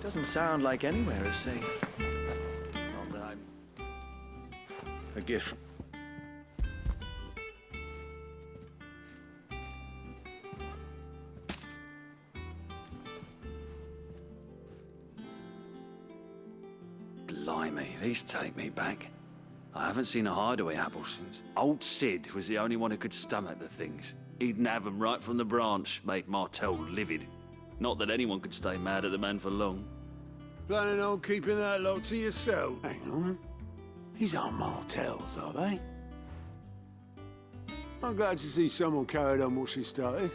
Doesn't sound like anywhere is safe. Not that I'm... A gift. Blimey, these take me back. I haven't seen a hideaway apple since. Old Sid was the only one who could stomach the things. He'd nab them right from the branch, made Martel livid. Not that anyone could stay mad at the man for long. Planning on keeping that lot to yourself? Hang on. These aren't Martels, are they? I'm glad to see someone carried on what she started.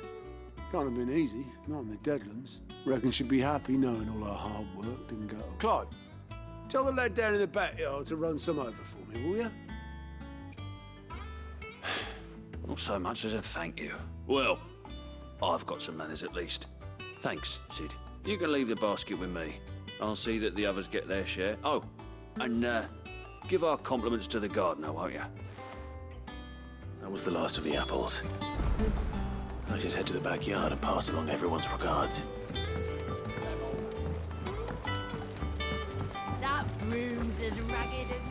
Can't have been easy, not in the Deadlands. Reckon she'd be happy knowing all her hard work didn't go. Clive, tell the lad down in the backyard to run some over for me, will you? Not so much as a thank you. Well, I've got some manners at least. Thanks, Sid. You can leave the basket with me. I'll see that the others get their share. Oh, and give our compliments to the gardener, won't you? That was the last of the apples. I should head to the backyard and pass along everyone's regards. That broom's as ragged as...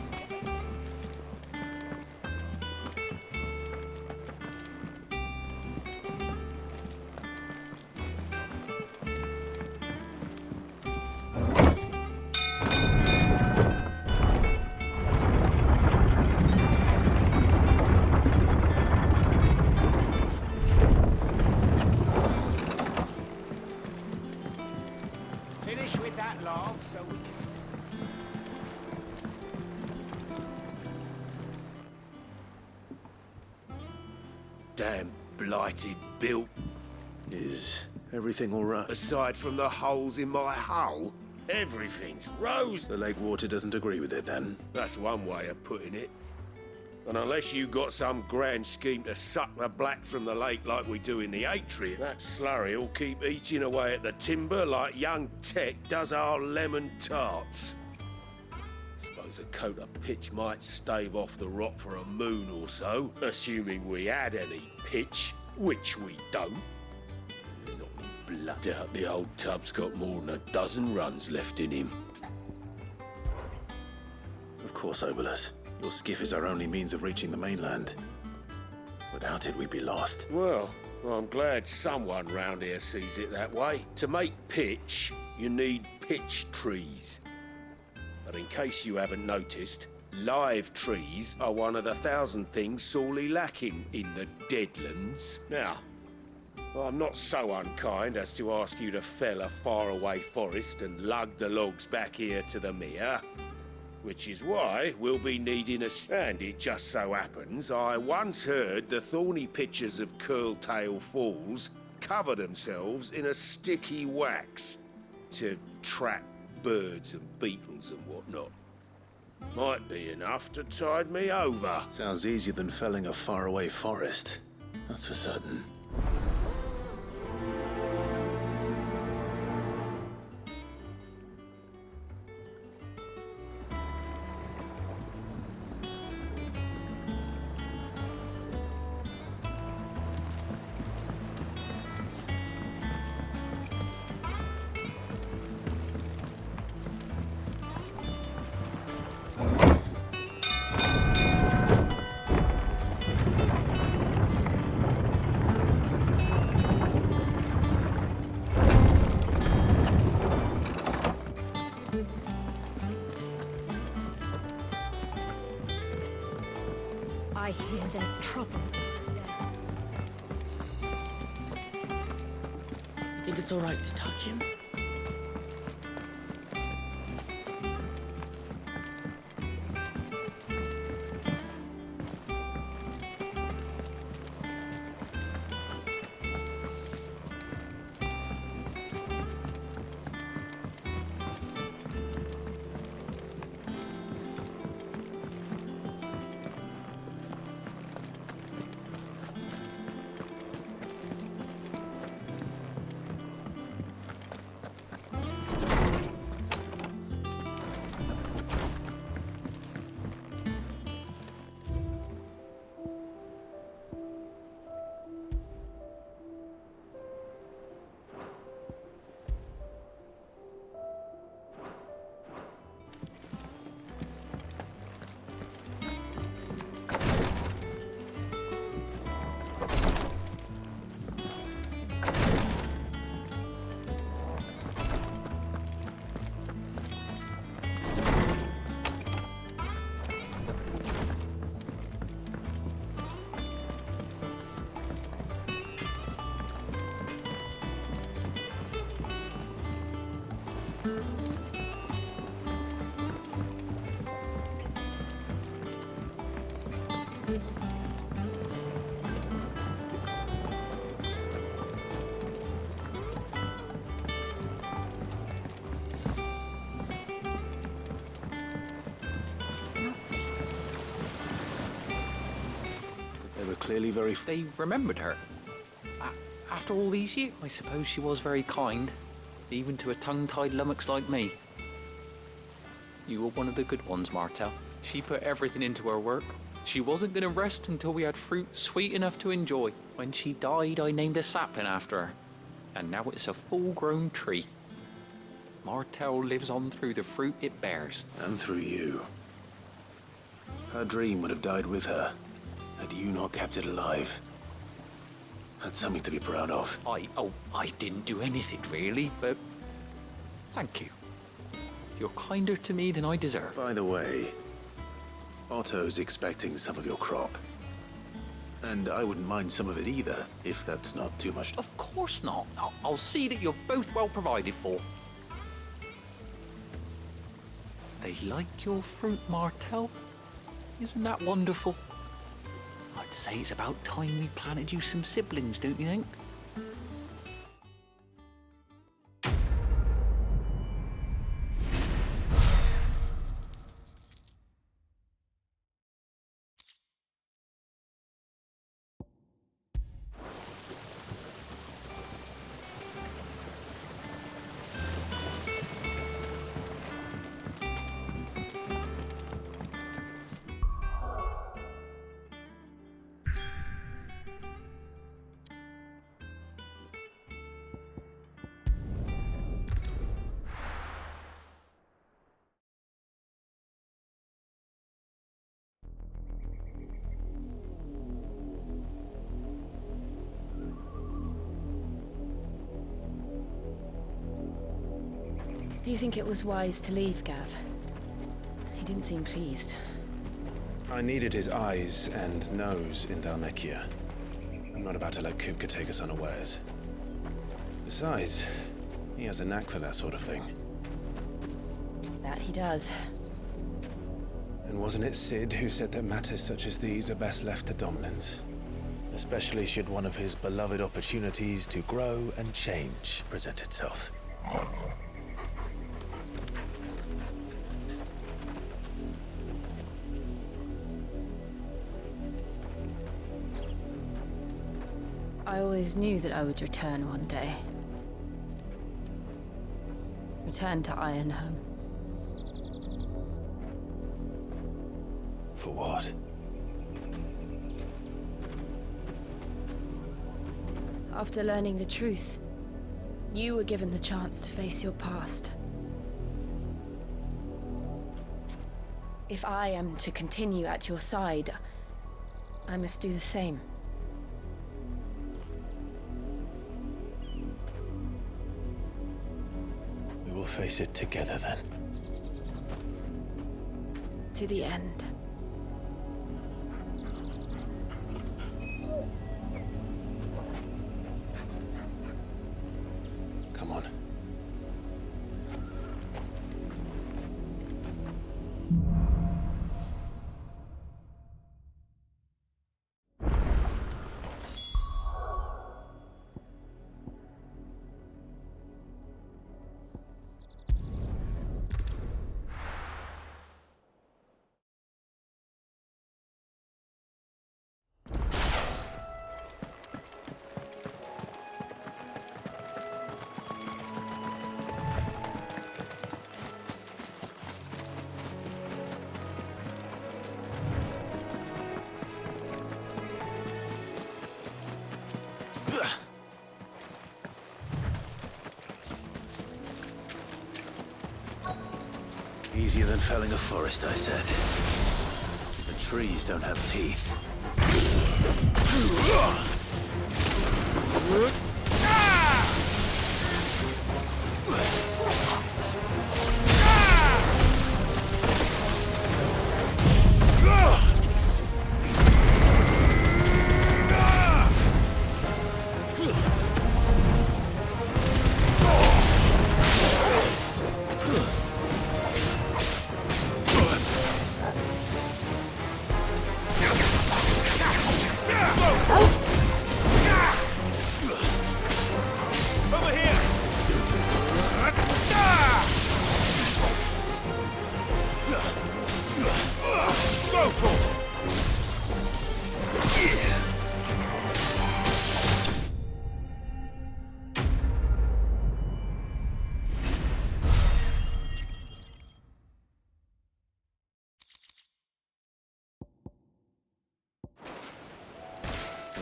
Finish with that log so we can... Damn blighted built. Is everything all right? Aside from the holes in my hull, everything's rose. The lake water doesn't agree with it, then? That's one way of putting it. And unless you got some grand scheme to suck the black from the lake like we do in the atrium, that slurry will keep eating away at the timber like young Tech does our lemon tarts. Suppose a coat of pitch might stave off the rot for a moon or so, assuming we had any pitch, which we don't. Not any blood. Doubt the old tub's got more than a dozen runs left in him. Of course, Obolus. Your skiff is our only means of reaching the mainland. Without it, we'd be lost. Well, I'm glad someone round here sees it that way. To make pitch, you need pitch trees. But in case you haven't noticed, live trees are one of the 1,000 things sorely lacking in the Deadlands. Now, I'm not so unkind as to ask you to fell a faraway forest and lug the logs back here to the mere. Which is why we'll be needing a... And it just so happens, I once heard the thorny pitchers of Curltail Falls cover themselves in a sticky wax to trap birds and beetles and whatnot. Might be enough to tide me over. Sounds easier than felling a faraway forest. That's for certain. I hear there's trouble. You think it's all right to touch him? It's not. They were clearly very. They remembered her. After all these years, I suppose she was very kind, even to a tongue-tied lummox like me. You were one of the good ones, Martel. She put everything into her work. She wasn't going to rest until we had fruit sweet enough to enjoy. When she died, I named a sapling after her. And now it's a full-grown tree. Martel lives on through the fruit it bears. And through you. Her dream would have died with her, had you not kept it alive. That's something to be proud of. I didn't do anything really, but thank you. You're kinder to me than I deserve. By the way, Otto's expecting some of your crop. And I wouldn't mind some of it either, if that's not too much. Of course not. I'll see that you're both well provided for. They like your fruit, Martel. Isn't that wonderful? I'd say it's about time we planted you some siblings, don't you think? Do you think it was wise to leave, Gav? He didn't seem pleased. I needed his eyes and nose in Dhalmekia. I'm not about to let Kupka take us unawares. Besides, he has a knack for that sort of thing. That he does. And wasn't it Sid who said that matters such as these are best left to dominance? Especially should one of his beloved opportunities to grow and change present itself. I always knew that I would return one day. Return to Ironhome. For what? After learning the truth, you were given the chance to face your past. If I am to continue at your side, I must do the same. We will face it together then. To the end. Come on. Easier than felling a forest, I said. The trees don't have teeth.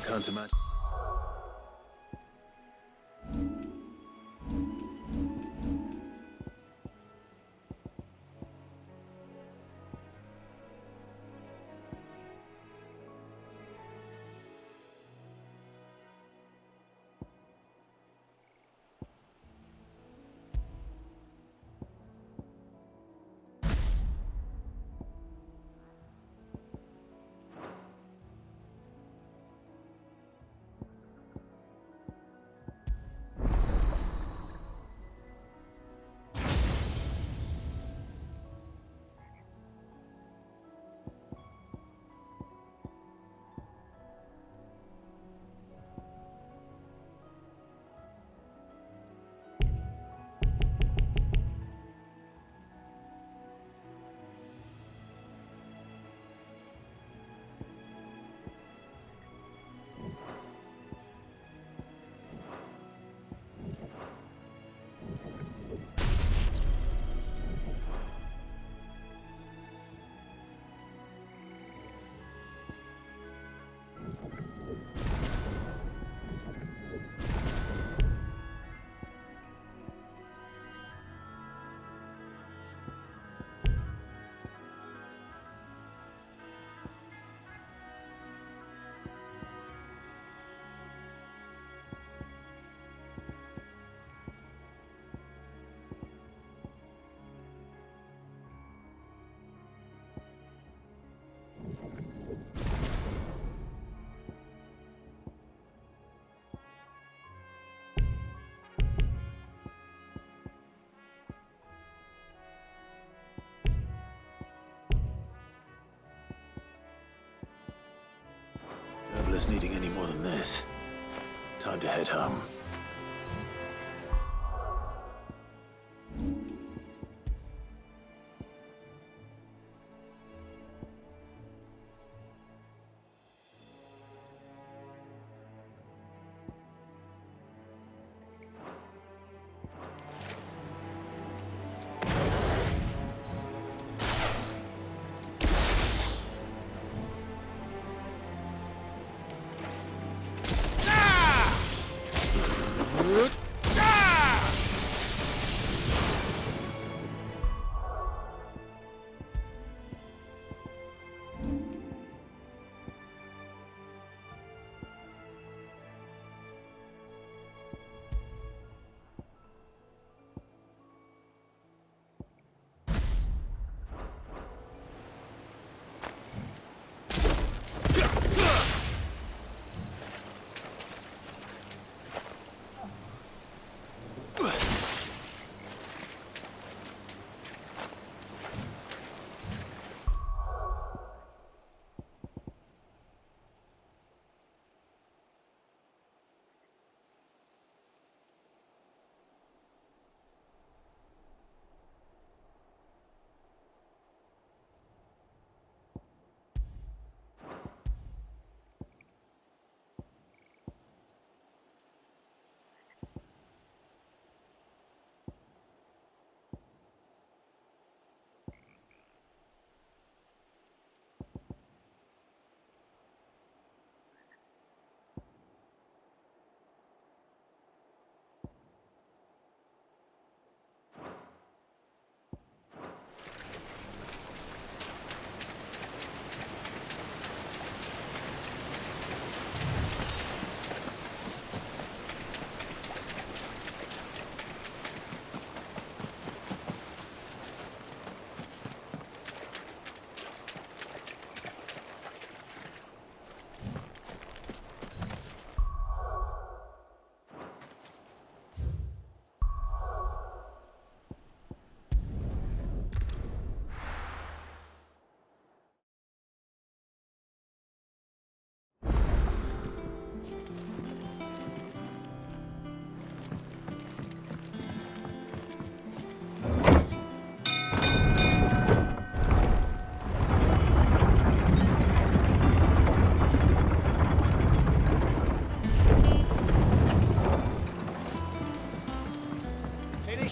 can't imagine. Douglas needing any more than this. Time to head home.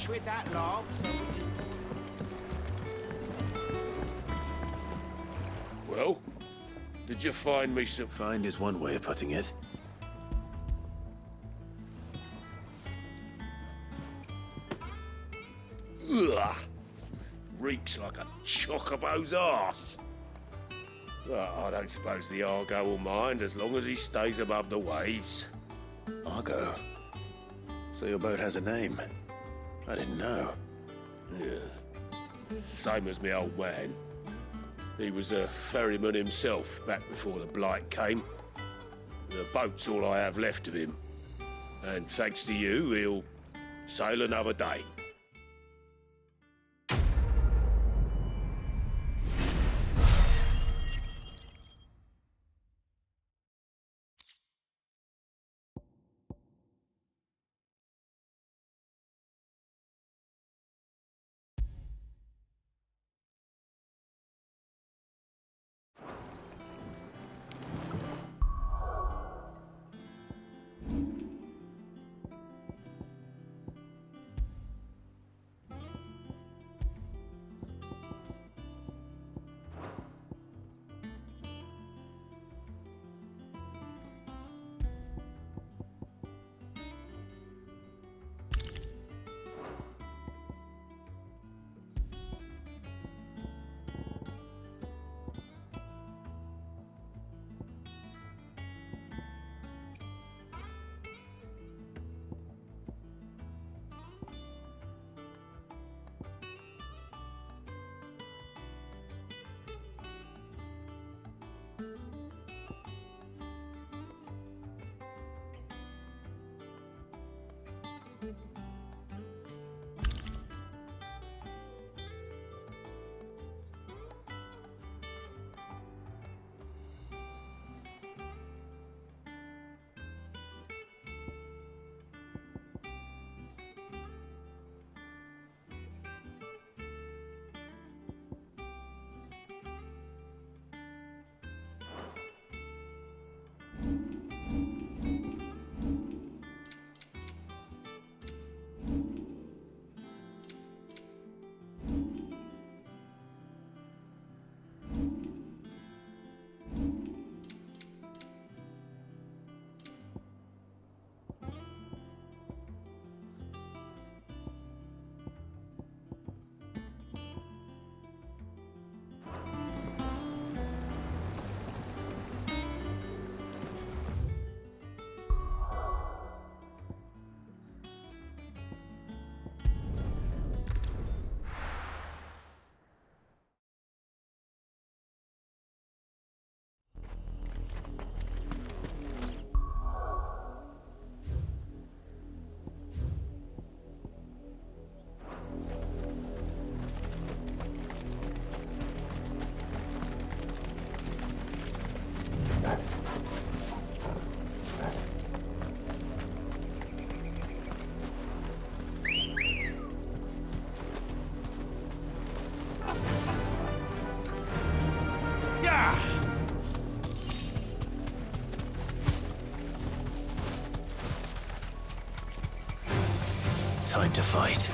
With that log, so we can... Well, did you find me some... Find is one way of putting it. Ugh. Reeks like a chocobo's arse. But I don't suppose the Argo will mind as long as he stays above the waves. Argo. So your boat has a name. I didn't know. Yeah. Same as me old man. He was a ferryman himself back before the Blight came. The boat's all I have left of him. And thanks to you, he'll sail another day. Time to fight.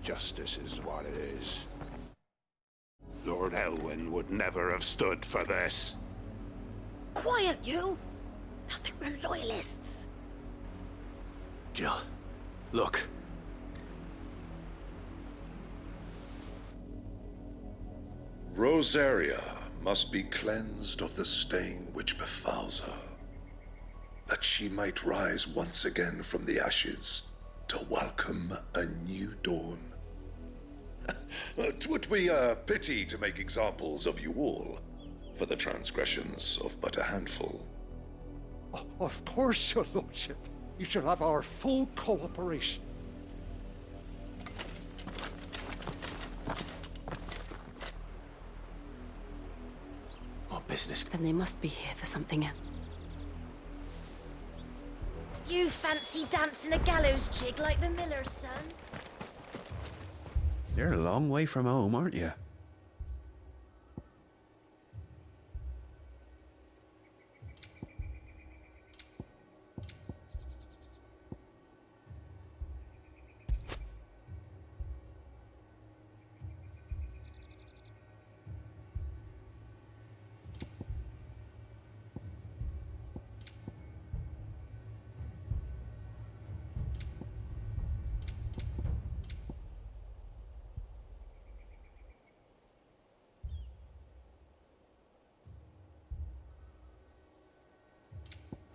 Justice is what it is. Lord Elwyn would never have stood for this. Quiet, you! I think we're loyalists. Jill, look. Rosaria must be cleansed of the stain which befouls her, that she might rise once again from the ashes to welcome a new dawn. 'Twould be a pity to make examples of you all, for the transgressions of but a handful. Of course, your lordship. You shall have our full cooperation. What business? Then they must be here for something else. You fancy dancing a gallows jig like the miller's son? You're a long way from home, aren't you?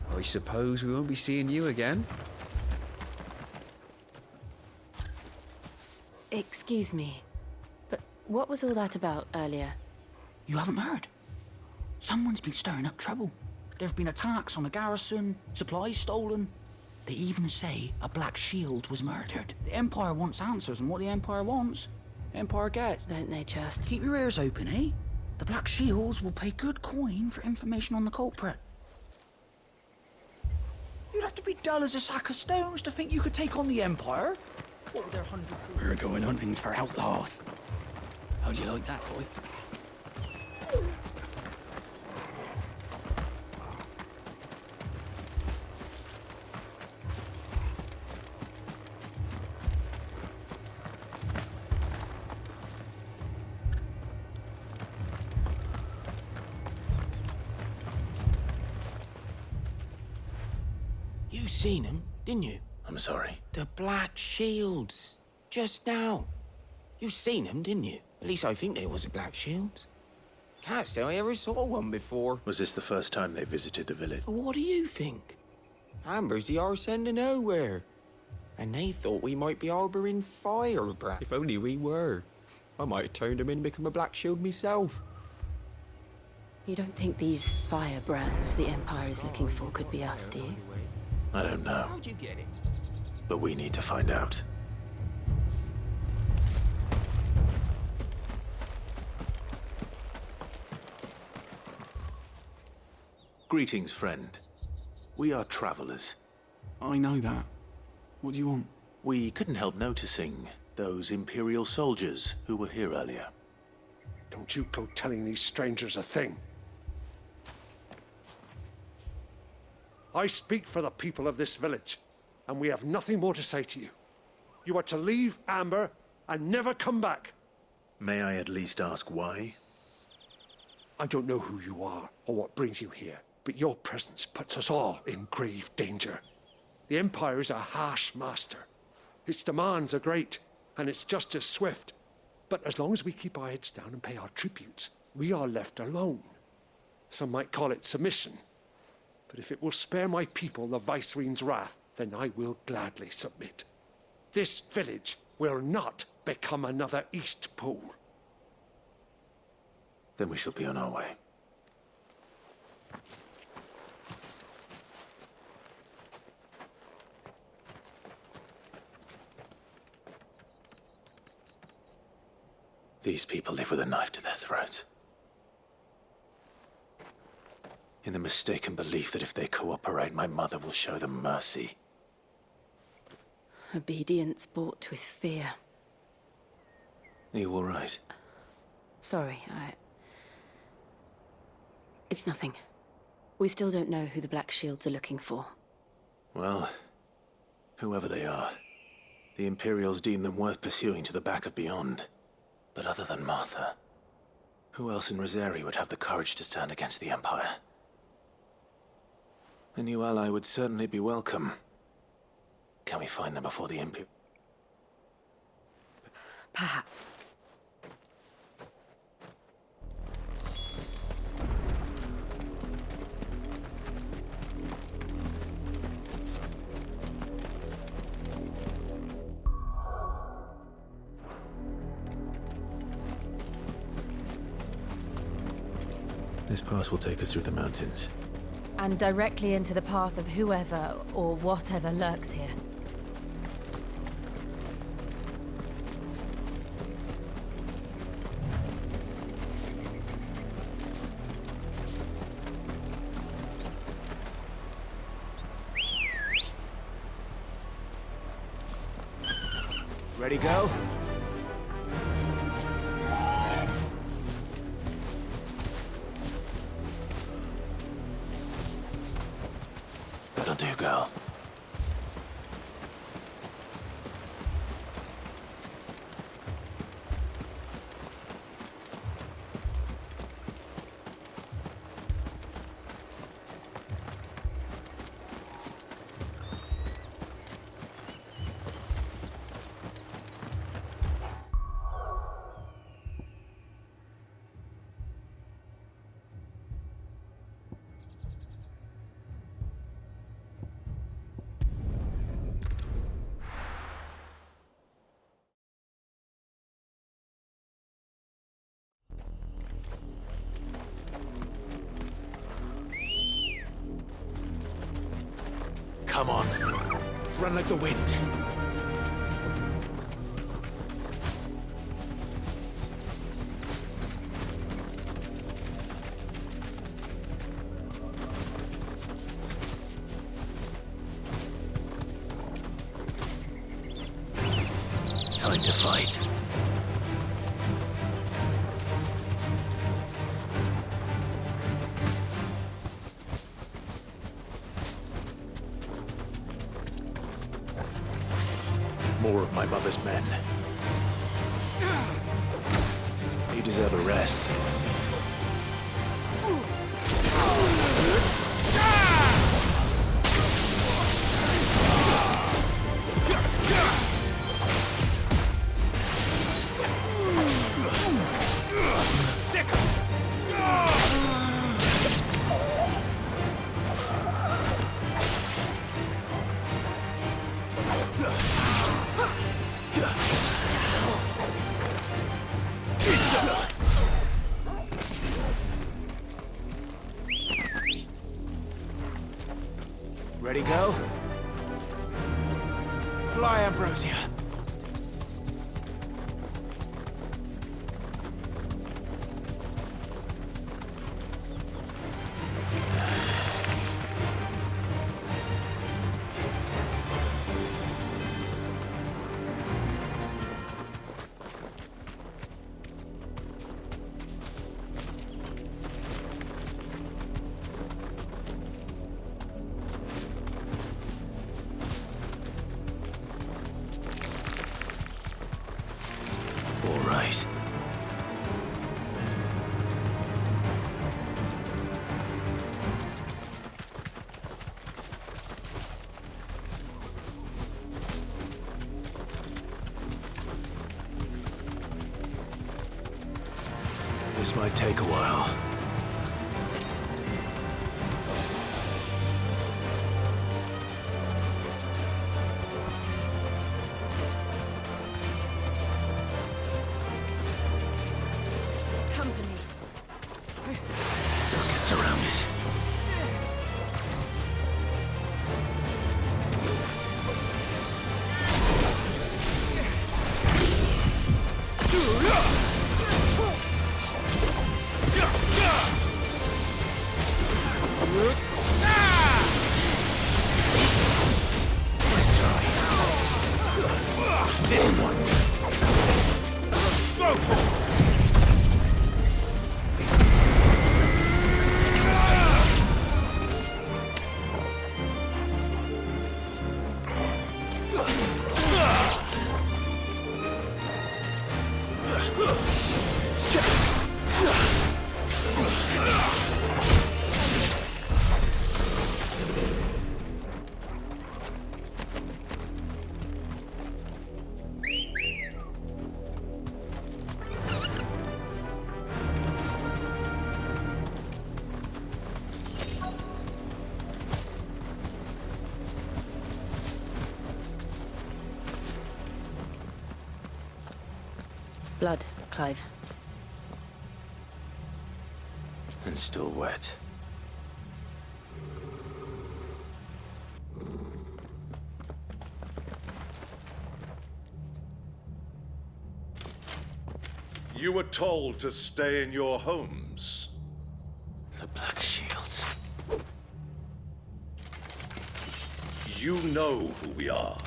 I suppose we won't be seeing you again. Excuse me, but what was all that about earlier? You haven't heard? Someone's been stirring up trouble. There have been attacks on the garrison, supplies stolen. They even say a Black Shield was murdered. The Empire wants answers, and what the Empire wants, Empire gets. Don't they just? Keep your ears open, eh? The Black Shields will pay good coin for information on the culprit. You'd have to be dull as a sack of stones to think you could take on the Empire. What with their 100... We're going hunting for outlaws. How do you like that, boy? You seen him, didn't you? I'm sorry. The Black Shields. Just now. You seen them, didn't you? At least I think they was the Black Shields. Can't say I ever saw one before. Was this the first time they visited the village? What do you think? Amber's the arse end of nowhere. And they thought we might be harbouring firebrand. If only we were. I might have turned them in and become a Black Shield myself. You don't think these firebrands the Empire is looking for could be us, do you? I don't know. How'd you get it? But we need to find out. Greetings, friend. We are travelers. I know that. What do you want? We couldn't help noticing those Imperial soldiers who were here earlier. Don't you go telling these strangers a thing. I speak for the people of this village, and we have nothing more to say to you. You are to leave Amber and never come back. May I at least ask why? I don't know who you are or what brings you here, but your presence puts us all in grave danger. The Empire is a harsh master. Its demands are great, and its justice swift. But as long as we keep our heads down and pay our tributes, we are left alone. Some might call it submission. But if it will spare my people the Viceroy's wrath, then I will gladly submit. This village will not become another Eastpool. Then we shall be on our way. These people live with a knife to their throats. In the mistaken belief that if they cooperate, my mother will show them mercy. Obedience bought with fear. Are you all right? Sorry, It's nothing. We still don't know who the Black Shields are looking for. Well, whoever they are, The Imperials deem them worth pursuing to the back of beyond. But other than Martha, who else in Rosari would have the courage to stand against the Empire? A new ally would certainly be welcome. Can we find them before the Imperial? Perhaps. This pass will take us through the mountains. And directly into the path of whoever or whatever lurks here. Ready, go? That'll do, girl. Come on. Run like the wind. Time to fight. More of my mother's men. You deserve a rest. Ready, go? Fly, Ambrosia. All right. This might take a while. Surrounded. blood, Clive. And still wet. You were told to stay in your homes. The Black Shields. You know who we are.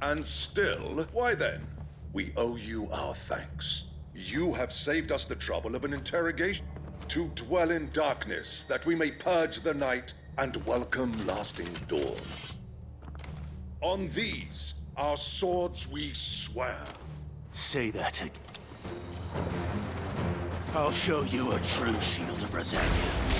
And still, why then? We owe you our thanks. You have saved us the trouble of an interrogation. To dwell in darkness, that we may purge the night and welcome lasting dawn. On these, our swords we swear. Say that again. I'll show you a true shield of Rosalia.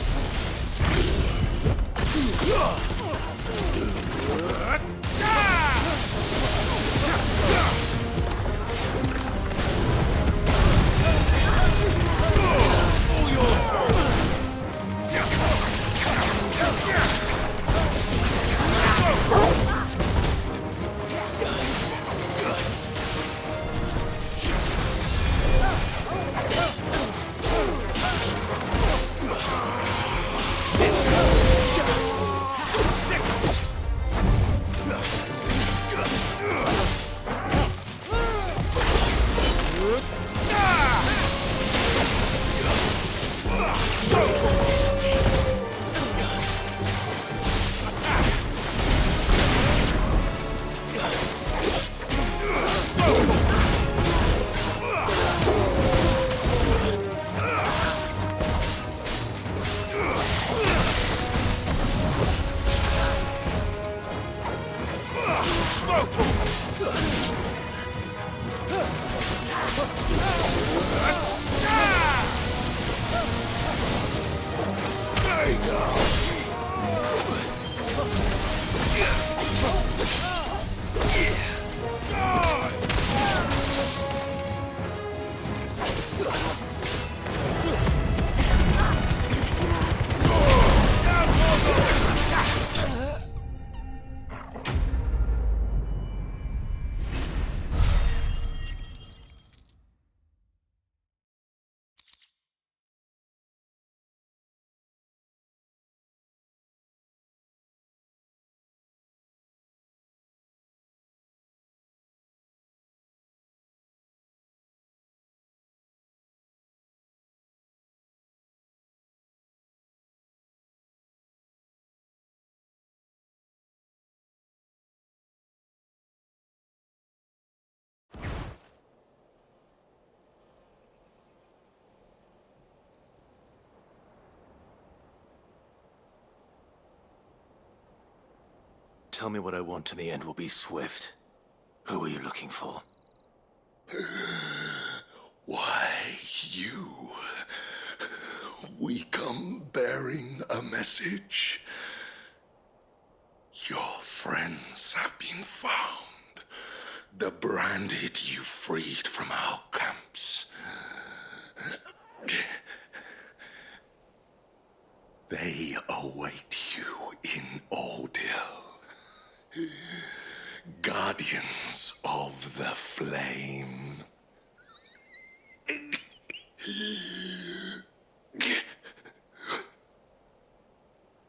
Tell me what I want and the end will be swift. Who are you looking for? Why, you. We come bearing a message. Your friends have been found. The branded you freed from our camps. They await you in Oldhill. Guardians of the Flame.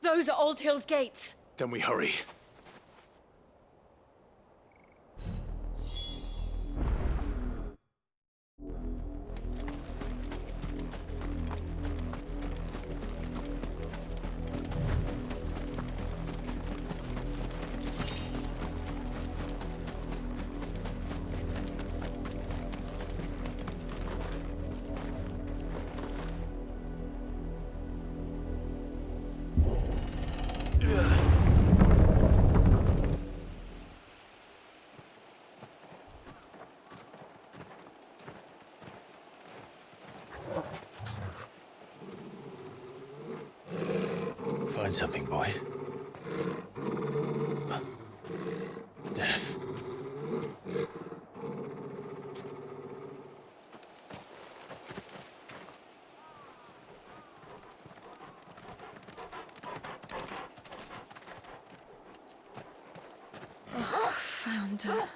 Those are Old Hill's gates. Then we hurry. Find something, boy. Death. Found her.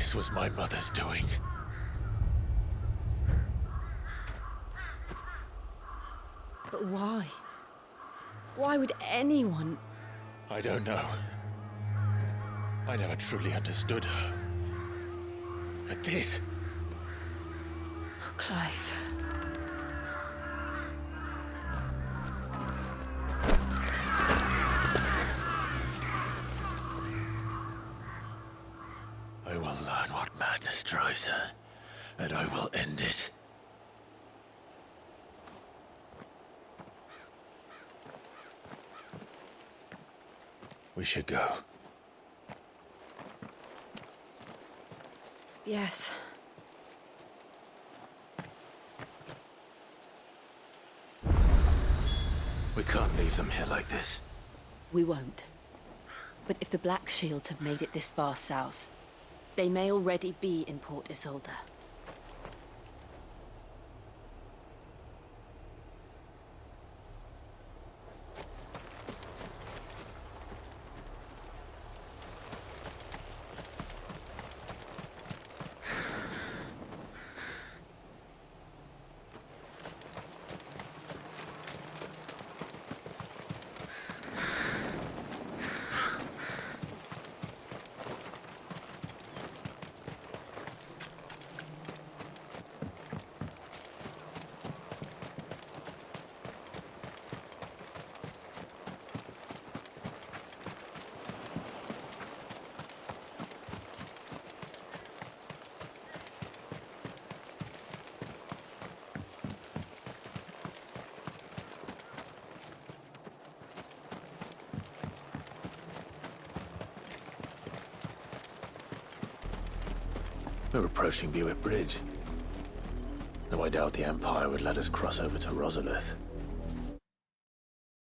This was my mother's doing. But why? Why would anyone... I don't know. I never truly understood her. But this... Oh, Clive. I will learn what madness drives her, and I will end it. We should go. Yes. We can't leave them here like this. We won't. But if the Black Shields have made it this far south, they may already be in Port Isolde. We're approaching Buick Bridge. Though I doubt the Empire would let us cross over to Rosalith.